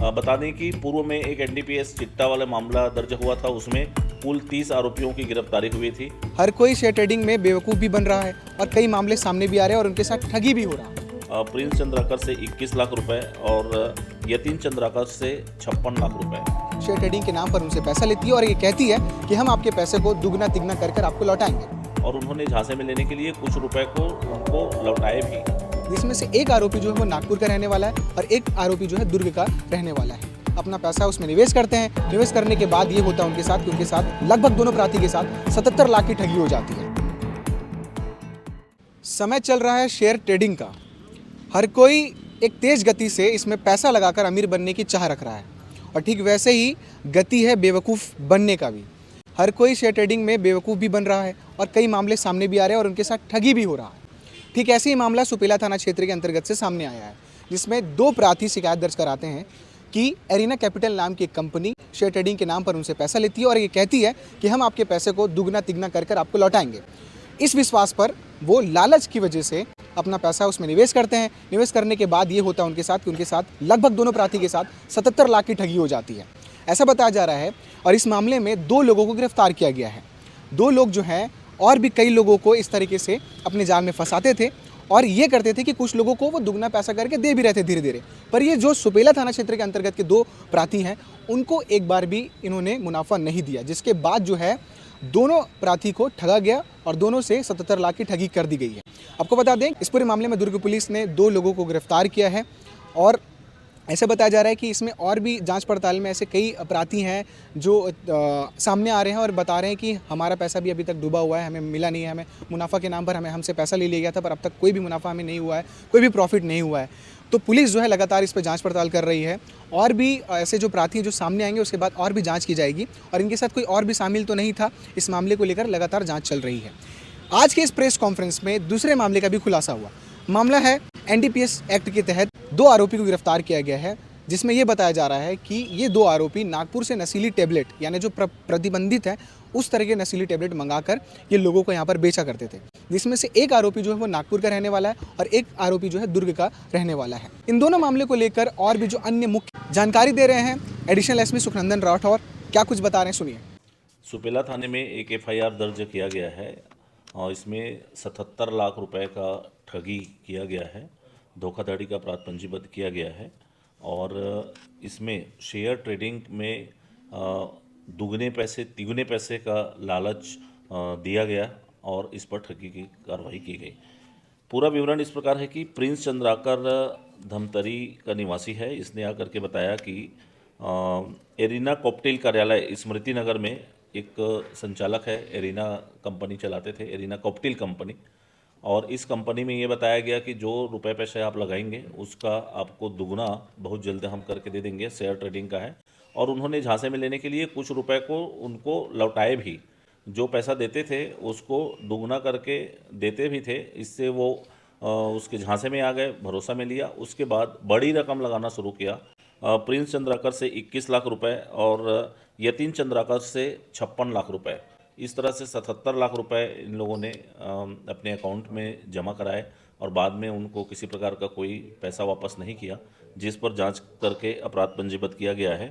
बता दें कि पूर्व में एक एनडीपीएस चिट्टा वाला मामला दर्ज हुआ था, उसमें कुल 30 आरोपियों की गिरफ्तारी हुई थी। हर कोई शेयर ट्रेडिंग में बेवकूफ़ भी बन रहा है और कई मामले सामने भी आ रहे हैं और उनके साथ ठगी भी हो रहा है। प्रिंस चंद्राकर से 21 लाख रुपए और यतीन चंद्राकर से 56 लाख रुपए। शेयर ट्रेडिंग के नाम पर उनसे पैसा लेती है और ये कहती है कि हम आपके पैसे को दुगना तिगना कर आपको लौटाएंगे, और उन्होंने झांसे में लेने के लिए कुछ रुपए को उनको लौटाए भी। जिसमें से एक आरोपी जो है वो नागपुर का रहने वाला है और एक आरोपी जो है दुर्ग का रहने वाला है। अपना पैसा उसमें निवेश करते हैं। निवेश करने के बाद ये होता है उनके साथ कि उनके साथ लगभग दोनों प्रार्थी के साथ 77 लाख की ठगी हो जाती है। समय चल रहा है शेयर ट्रेडिंग का। हर कोई एक तेज गति से इसमें पैसा लगाकर अमीर बनने की चाह रख रहा है और ठीक वैसे ही गति है बेवकूफ़ बनने का भी। हर कोई शेयर ट्रेडिंग में बेवकूफ़ भी बन रहा है और कई मामले सामने भी आ रहे हैं और उनके साथ ठगी भी हो रहा है। ठीक ऐसे ही मामला सुपेला थाना क्षेत्र के अंतर्गत से सामने आया है, जिसमें 2 प्रार्थी शिकायत दर्ज कराते हैं कि एरिना कैपिटल नाम की एक कंपनी शेयर ट्रेडिंग के नाम पर उनसे पैसा लेती है और ये कहती है कि हम आपके पैसे को दुगना तिगना कर आपको लौटाएंगे। इस विश्वास पर वो लालच की वजह से अपना पैसा उसमें निवेश करते हैं। निवेश करने के बाद ये होता है उनके साथ कि उनके साथ लगभग दोनों प्रार्थी के साथ 77 लाख की ठगी हो जाती है, ऐसा बताया जा रहा है। और इस मामले में 2 लोगों को गिरफ्तार किया गया है। 2 लोग जो हैं और भी कई लोगों को इस तरीके से अपने जाल में फंसाते थे और ये करते थे कि कुछ लोगों को वो दुगना पैसा करके दे भी रहे थे धीरे धीरे। पर ये जो सुपेला थाना क्षेत्र के अंतर्गत के 2 प्रार्थी हैं, उनको एक बार भी इन्होंने मुनाफा नहीं दिया, जिसके बाद जो है दोनों प्रार्थी को ठगा गया और दोनों से 77 लाख की ठगी कर दी गई है। आपको बता दें, इस पूरे मामले में दुर्ग पुलिस ने 2 लोगों को गिरफ्तार किया है और ऐसे बताया जा रहा है कि इसमें और भी जांच पड़ताल में ऐसे कई अपराधी हैं जो सामने आ रहे हैं और बता रहे हैं कि हमारा पैसा भी अभी तक डूबा हुआ है, हमें मिला नहीं है, हमें मुनाफा के नाम पर हमसे पैसा ले लिया गया था, पर अब तक कोई भी मुनाफा हमें नहीं हुआ है, कोई भी प्रॉफिट नहीं हुआ है। तो पुलिस जो है लगातार इस पर जांच पड़ताल कर रही है और भी ऐसे जो प्रार्थी जो सामने आएंगे उसके बाद और भी जाँच की जाएगी और इनके साथ कोई और भी शामिल तो नहीं था। इस मामले को लेकर लगातार जाँच चल रही है। आज के इस प्रेस कॉन्फ्रेंस में दूसरे मामले का भी खुलासा हुआ। मामला है एनडीपीएस एक्ट के तहत 2 आरोपी को गिरफ्तार किया गया है, जिसमें यह बताया जा रहा है कि ये 2 आरोपी नागपुर से नशीली टेबलेट यानी जो प्रतिबंधित है उस तरह के नशीली टेबलेट मंगाकर ये लोगों को यहाँ पर बेचा करते थे, जिसमें से एक आरोपी जो है वो नागपुर का रहने वाला है और एक आरोपी जो है दुर्ग का रहने वाला है। इन दोनों मामले को लेकर और भी जो अन्य मुख्य जानकारी दे रहे हैं एडिशनल एसपी सुखनंदन राठौर, क्या कुछ बता रहे हैं, सुनिए। सुपेला थाने में एक एफआईआर दर्ज किया गया है और इसमें 77 लाख रुपए का ठगी किया गया है, धोखाधड़ी का अपराध पंजीबद्ध किया गया है और इसमें शेयर ट्रेडिंग में दुगने पैसे तिगुने पैसे का लालच दिया गया और इस पर ठगी की कार्रवाई की गई। पूरा विवरण इस प्रकार है कि प्रिंस चंद्राकर धमतरी का निवासी है। इसने आकर के बताया कि एरिना कॉकटेल कार्यालय स्मृति नगर में एक संचालक है, एरिना कंपनी चलाते थे, एरिना कॉकटेल कंपनी, और इस कंपनी में ये बताया गया कि जो रुपए पैसे आप लगाएंगे उसका आपको दुगना बहुत जल्द हम करके दे देंगे, शेयर ट्रेडिंग का है। और उन्होंने झांसे में लेने के लिए कुछ रुपए को उनको लौटाए भी, जो पैसा देते थे उसको दुगना करके देते भी थे। इससे वो उसके झांसे में आ गए, भरोसा में लिया, उसके बाद बड़ी रकम लगाना शुरू किया। प्रिंस चंद्राकर से 21 लाख रुपए और यतीन चंद्राकर से 56 लाख रुपए, इस तरह से 77 लाख रुपए इन लोगों ने अपने अकाउंट में जमा कराए और बाद में उनको किसी प्रकार का कोई पैसा वापस नहीं किया, जिस पर जांच करके अपराध पंजीबद्ध किया गया है।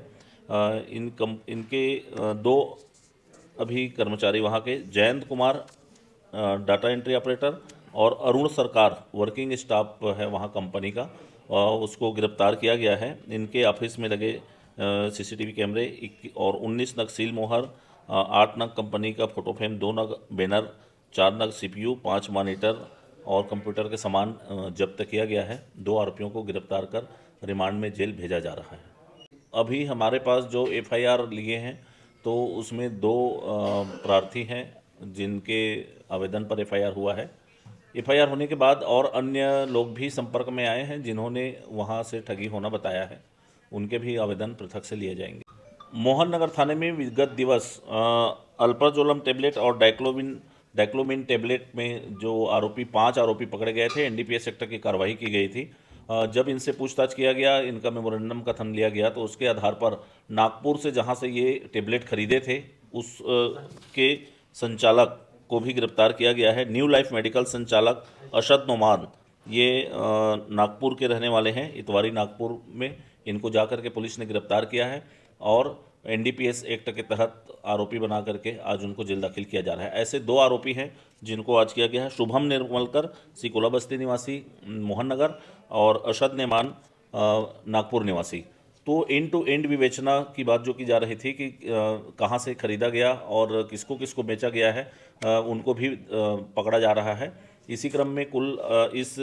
इनके 2 अभी कर्मचारी वहाँ के, Jayant Kumar data entry operator और अरुण सरकार वर्किंग स्टाफ है वहाँ कंपनी का, उसको गिरफ्तार किया गया है। इनके ऑफिस में लगे सीसीटीवी कैमरे और 19 नग सील मोहर, 8 नग कंपनी का फोटो फ्रेम, 2 नग बैनर, 4 नग सीपीयू, 5 मॉनिटर और कंप्यूटर के सामान जब्त किया गया है। 2 आरोपियों को गिरफ्तार कर रिमांड में जेल भेजा जा रहा है। अभी हमारे पास जो एफआईआर लिए हैं तो उसमें 2 प्रार्थी हैं जिनके आवेदन पर एफआईआर हुआ है। एफआईआर होने के बाद और अन्य लोग भी संपर्क में आए हैं जिन्होंने वहां से ठगी होना बताया है, उनके भी आवेदन पृथक से लिए जाएंगे। मोहन नगर थाने में विगत दिवस अल्प्राजोलम टेबलेट और डाइक्लोमिन टेबलेट में जो 5 आरोपी पकड़े गए थे, एनडीपीएस एक्ट की कार्रवाई की गई थी। जब इनसे पूछताछ किया गया, इनका मेमोरेंडम कथन लिया गया, तो उसके आधार पर नागपुर से जहां से ये टेबलेट खरीदे थे उस के संचालक को भी गिरफ्तार किया गया है। न्यू लाइफ मेडिकल संचालक अशद नोमान, ये नागपुर के रहने वाले हैं, इतवारी नागपुर में इनको जाकर के पुलिस ने गिरफ्तार किया है और एनडीपीएस एक्ट के तहत आरोपी बना करके आज उनको जेल दाखिल किया जा रहा है। ऐसे 2 आरोपी हैं जिनको आज किया गया है, शुभम निर्मलकर सिकोला बस्ती निवासी मोहन नगर और अशद नेमान नागपुर निवासी। तो एंड टू एंड विवेचना की बात जो की जा रही थी कि कहाँ से खरीदा गया और किसको किसको बेचा गया है, उनको भी पकड़ा जा रहा है। इसी क्रम में कुल इस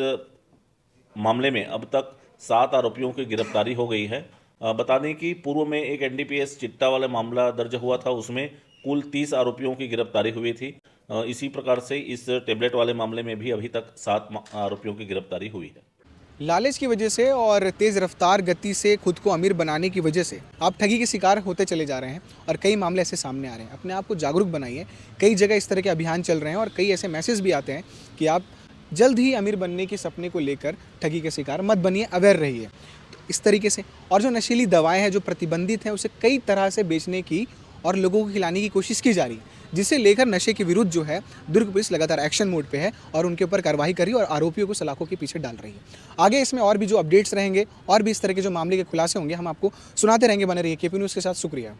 मामले में अब तक 7 आरोपियों की गिरफ्तारी हो गई है। बता दें कि पूर्व में एक एनडीपीएस चिट्टा वाला मामला दर्ज हुआ था, उसमें कुल 30 आरोपियों की गिरफ्तारी हुई थी। इसी प्रकार से इस टेबलेट वाले मामले में भी अभी तक 7 आरोपियों की गिरफ्तारी हुई है। लालच की वजह से और तेज़ रफ्तार गति से खुद को अमीर बनाने की वजह से आप ठगी के शिकार होते चले जा रहे हैं और कई मामले ऐसे सामने आ रहे हैं। अपने आप को जागरूक बनाइए। कई जगह इस तरह के अभियान चल रहे हैं और कई ऐसे मैसेज भी आते हैं कि आप जल्द ही अमीर बनने के सपने को लेकर ठगी के शिकार मत बनिए, अवेयर रहिए। तो इस तरीके से और जो नशीली दवाएं हैं जो प्रतिबंधित हैं उसे कई तरह से बेचने की और लोगों को खिलाने की कोशिश की जा रही है, जिसे लेकर नशे के विरुद्ध जो है दुर्ग पुलिस लगातार एक्शन मोड पे है और उनके ऊपर कार्रवाई कर रही है और आरोपियों को सलाखों के पीछे डाल रही है। आगे इसमें और भी जो अपडेट्स रहेंगे और भी इस तरह के जो मामले के खुलासे होंगे हम आपको सुनाते रहेंगे। बने रहिए केपी न्यूज़ के साथ। शुक्रिया।